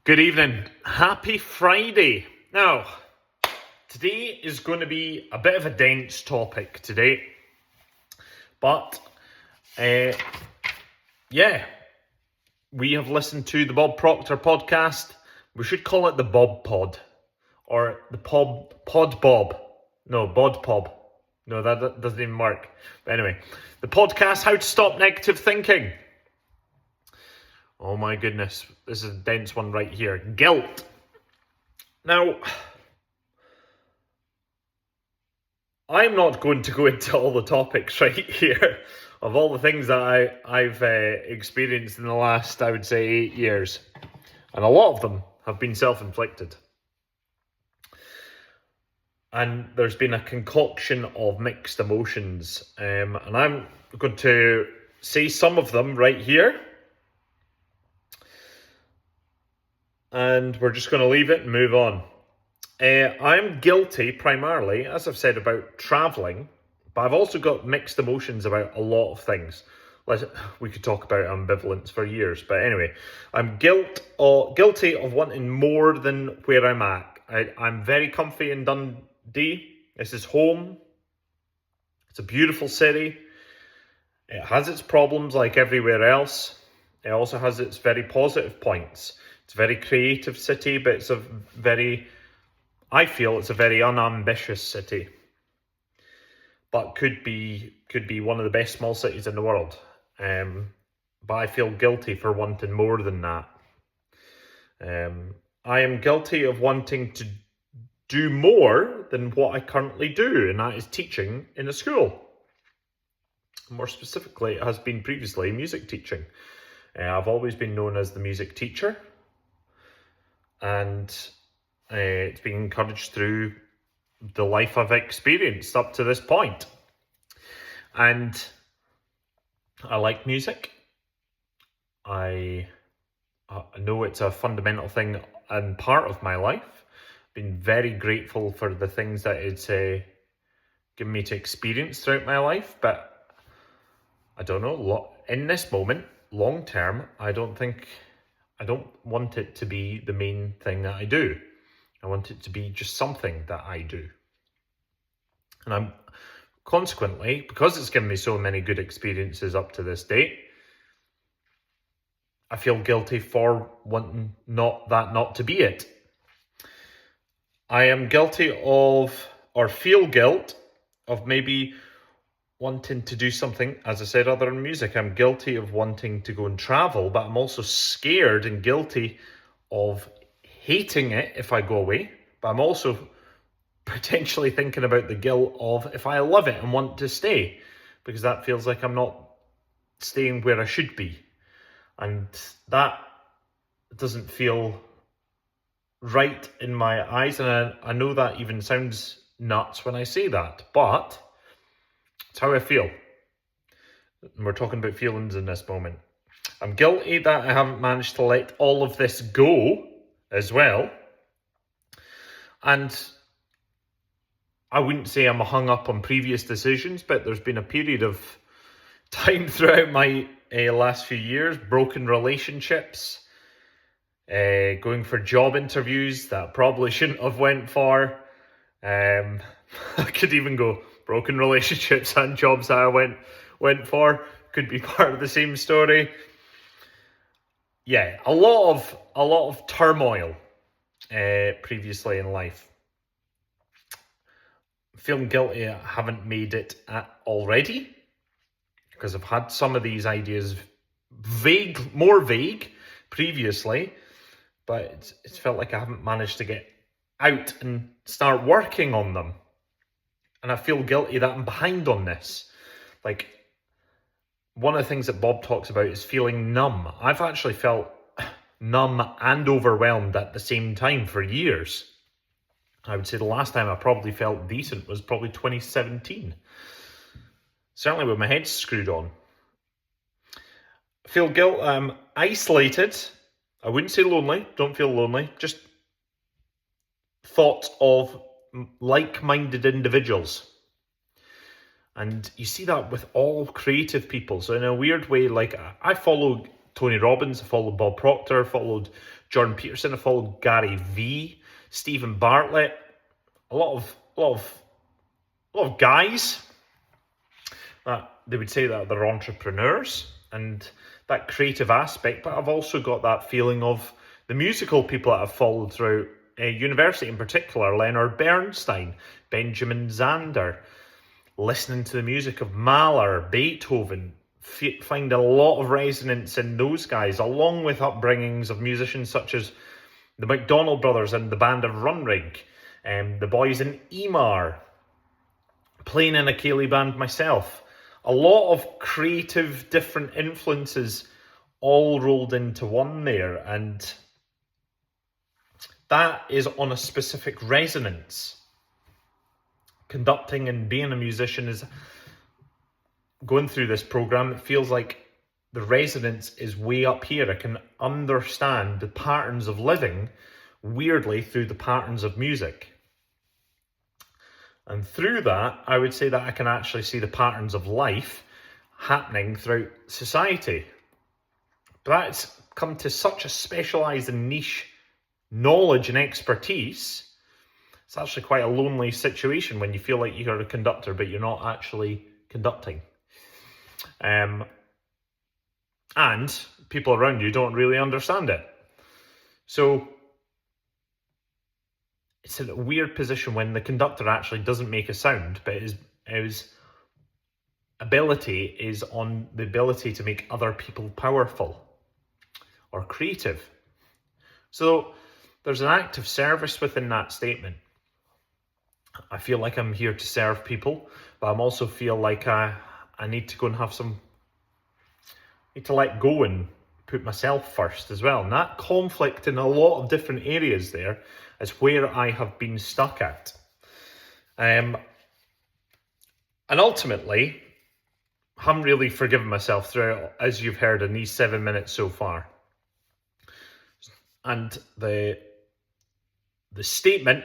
Good evening. Happy Friday. Now, today is going to be a bit of a dense topic today. But, we have listened to the Bob Proctor podcast. We should call it the Bob Pod. Or the Pod Bob. No, Bod Pob. No, that doesn't even work. But anyway, the podcast, How to Stop Negative Thinking. Oh my goodness, this is a dense one right here. Guilt. Now, I'm not going to go into all the topics right here of all the things that I've experienced in the last, I would say, 8 years. And a lot of them have been self-inflicted. And there's been a concoction of mixed emotions. And I'm going to say some of them right here. And we're just going to leave it and move on. I'm guilty primarily, as I've said, about travelling, but I've also got mixed emotions about a lot of things. We could talk about ambivalence for years, but anyway, I'm guilty of wanting more than where I'm at. I'm very comfy in Dundee. This is home. It's a beautiful city. It has its problems like everywhere else. It also has its very positive points. It's a very creative city, but I feel it's a very unambitious city. But could be one of the best small cities in the world. But I feel guilty for wanting more than that. I am guilty of wanting to do more than what I currently do, and that is teaching in a school. More specifically, it has been previously music teaching. I've always been known as the music teacher. And it's been encouraged through the life I've experienced up to this point. And I like music. I know it's a fundamental thing and part of my life. Been very grateful for the things that it's given me to experience throughout my life. But I don't know, in this moment, long term, I don't want it to be the main thing that I do. I want it to be just something that I do. And I'm consequently, because it's given me so many good experiences up to this date, I feel guilty for wanting not to be it. I am guilty of, or feel guilt of maybe wanting to do something, as I said, other than music. I'm guilty of wanting to go and travel, but I'm also scared and guilty of hating it if I go away. But I'm also potentially thinking about the guilt of if I love it and want to stay, because that feels like I'm not staying where I should be. And that doesn't feel right in my eyes. And I know that even sounds nuts when I say that, but it's how I feel. And we're talking about feelings in this moment. I'm guilty that I haven't managed to let all of this go as well. And I wouldn't say I'm hung up on previous decisions, but there's been a period of time throughout my last few years, broken relationships, going for job interviews that I probably shouldn't have went for. I could even go broken relationships and jobs that I went for. Could be part of the same story. Yeah, a lot of turmoil previously in life. Feeling guilty I haven't made it already, because I've had some of these ideas more vague previously, but it's felt like I haven't managed to get out and start working on them. And I feel guilty that I'm behind on this. Like, one of the things that Bob talks about is feeling numb. I've actually felt numb and overwhelmed at the same time for years. I would say the last time I probably felt decent was probably 2017. Certainly with my head screwed on. I feel guilt. I'm isolated. I wouldn't say lonely. Don't feel lonely. Just thoughts of like-minded individuals. And you see that with all creative people. So in a weird way, like, I follow Tony Robbins, I followed Bob Proctor, followed Jordan Peterson, I followed Gary V, Stephen Bartlett, a lot of guys that they would say that they're entrepreneurs and that creative aspect, but I've also got that feeling of the musical people that I've followed through university, in particular Leonard Bernstein, Benjamin Zander, listening to the music of Mahler, Beethoven, find a lot of resonance in those guys, along with upbringings of musicians such as the McDonald Brothers and the band of Runrig, the boys in Emar, playing in a Ceilidh band myself. A lot of creative, different influences all rolled into one there, and that is on a specific resonance. Conducting and being a musician is going through this program. It feels like the resonance is way up here. I can understand the patterns of living weirdly through the patterns of music. And through that, I would say that I can actually see the patterns of life happening throughout society. But that's come to such a specialised and niche knowledge and expertise. It's actually quite a lonely situation when you feel like you're a conductor, but you're not actually conducting. And people around you don't really understand it. So it's a weird position when the conductor actually doesn't make a sound, but his ability is on the ability to make other people powerful or creative. So there's an act of service within that statement. I feel like I'm here to serve people, but I also feel like I need to go and need to let go and put myself first as well. And that conflict in a lot of different areas there is where I have been stuck at. And ultimately, I haven't really forgiven myself throughout, as you've heard in these 7 minutes so far. And the statement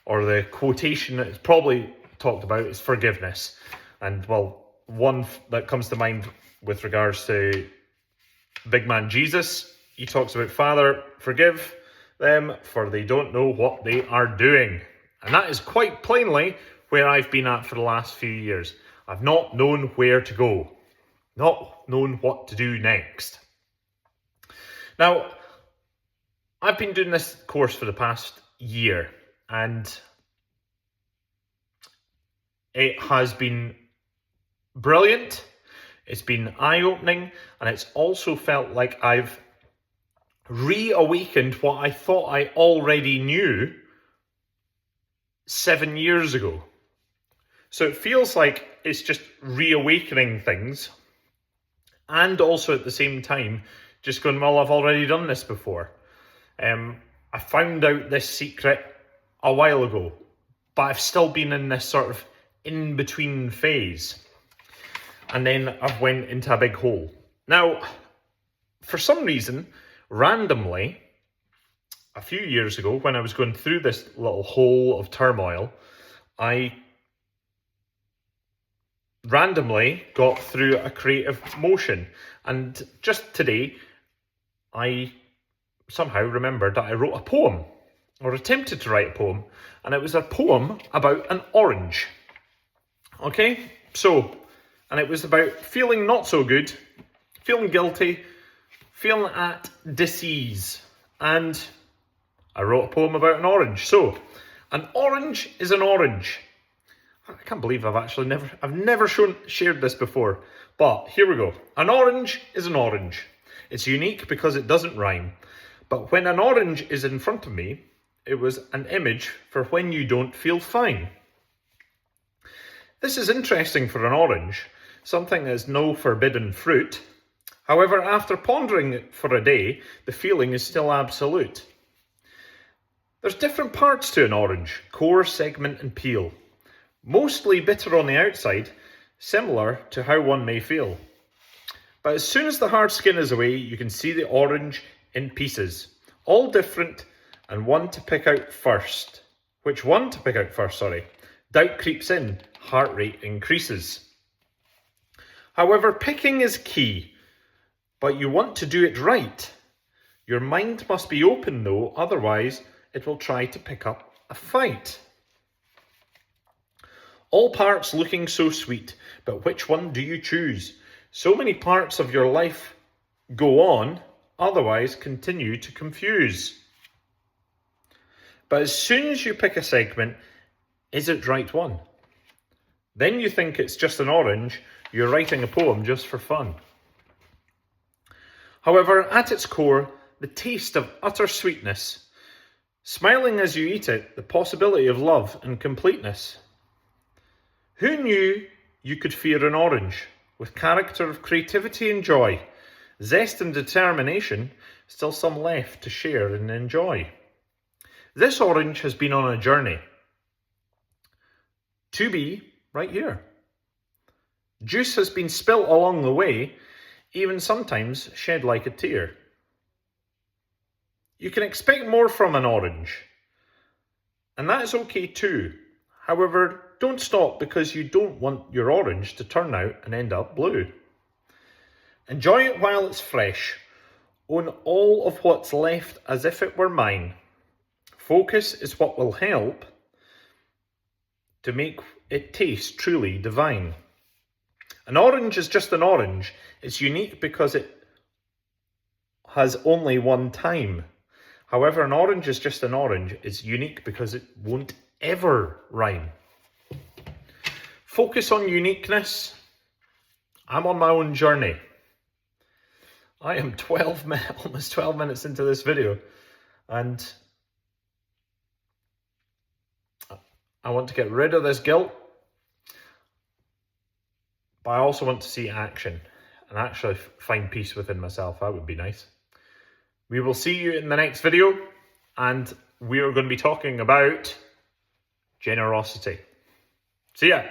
or the quotation that it's probably talked about is forgiveness. And well, one that comes to mind with regards to big man Jesus, he talks about, Father, forgive them, for they don't know what they are doing. And that is quite plainly where I've been at for the last few years. I've not known where to go, not known what to do next. Now, I've been doing this course for the past year, and it has been brilliant. It's been eye-opening, and it's also felt like I've reawakened what I thought I already knew 7 years ago. So it feels like it's just reawakening things, and also at the same time just going, well, I've already done this before. I found out this secret a while ago, but I've still been in this sort of in-between phase. And then I've went into a big hole. Now, for some reason, randomly, a few years ago, when I was going through this little hole of turmoil, I randomly got through a creative motion. And just today, I somehow remembered that I wrote a poem, or attempted to write a poem, and it was a poem about an orange. Okay? So, and it was about feeling not so good, feeling guilty, feeling at disease, and I wrote a poem about an orange. So, an orange is an orange. I can't believe I've never shared this before, but here we go. An orange is an orange. It's unique because it doesn't rhyme. But when an orange is in front of me, it was an image for when you don't feel fine. This is interesting for an orange, something that is no forbidden fruit. However, after pondering it for a day, the feeling is still absolute. There's different parts to an orange: core, segment and peel. Mostly bitter on the outside, similar to how one may feel. But as soon as the hard skin is away, you can see the orange in pieces, all different, and one to pick out first. Which one to pick out first, sorry. Doubt creeps in, heart rate increases. However, picking is key. but you want to do it right. Your mind must be open though, otherwise it will try to pick up a fight. All parts looking so sweet, but which one do you choose? So many parts of your life go on, otherwise continue to confuse. But as soon as you pick a segment, is it right one? Then you think it's just an orange, you're writing a poem just for fun. However, at its core, the taste of utter sweetness, smiling as you eat it, the possibility of love and completeness. Who knew you could fear an orange, with character of creativity and joy, zest and determination, still some left to share and enjoy. This orange has been on a journey to be right here. Juice has been spilt along the way, even sometimes shed like a tear. You can expect more from an orange, and that is okay too. However, don't stop because you don't want your orange to turn out and end up blue. Enjoy it while it's fresh. Own all of what's left as if it were mine. Focus is what will help to make it taste truly divine. An orange is just an orange. It's unique because it has only one time. However, an orange is just an orange. It's unique because it won't ever rhyme. Focus on uniqueness. I'm on my own journey. I am almost 12 minutes into this video, and I want to get rid of this guilt, but I also want to see action and actually find peace within myself. That would be nice. We will see you in the next video, and we are going to be talking about generosity. See ya.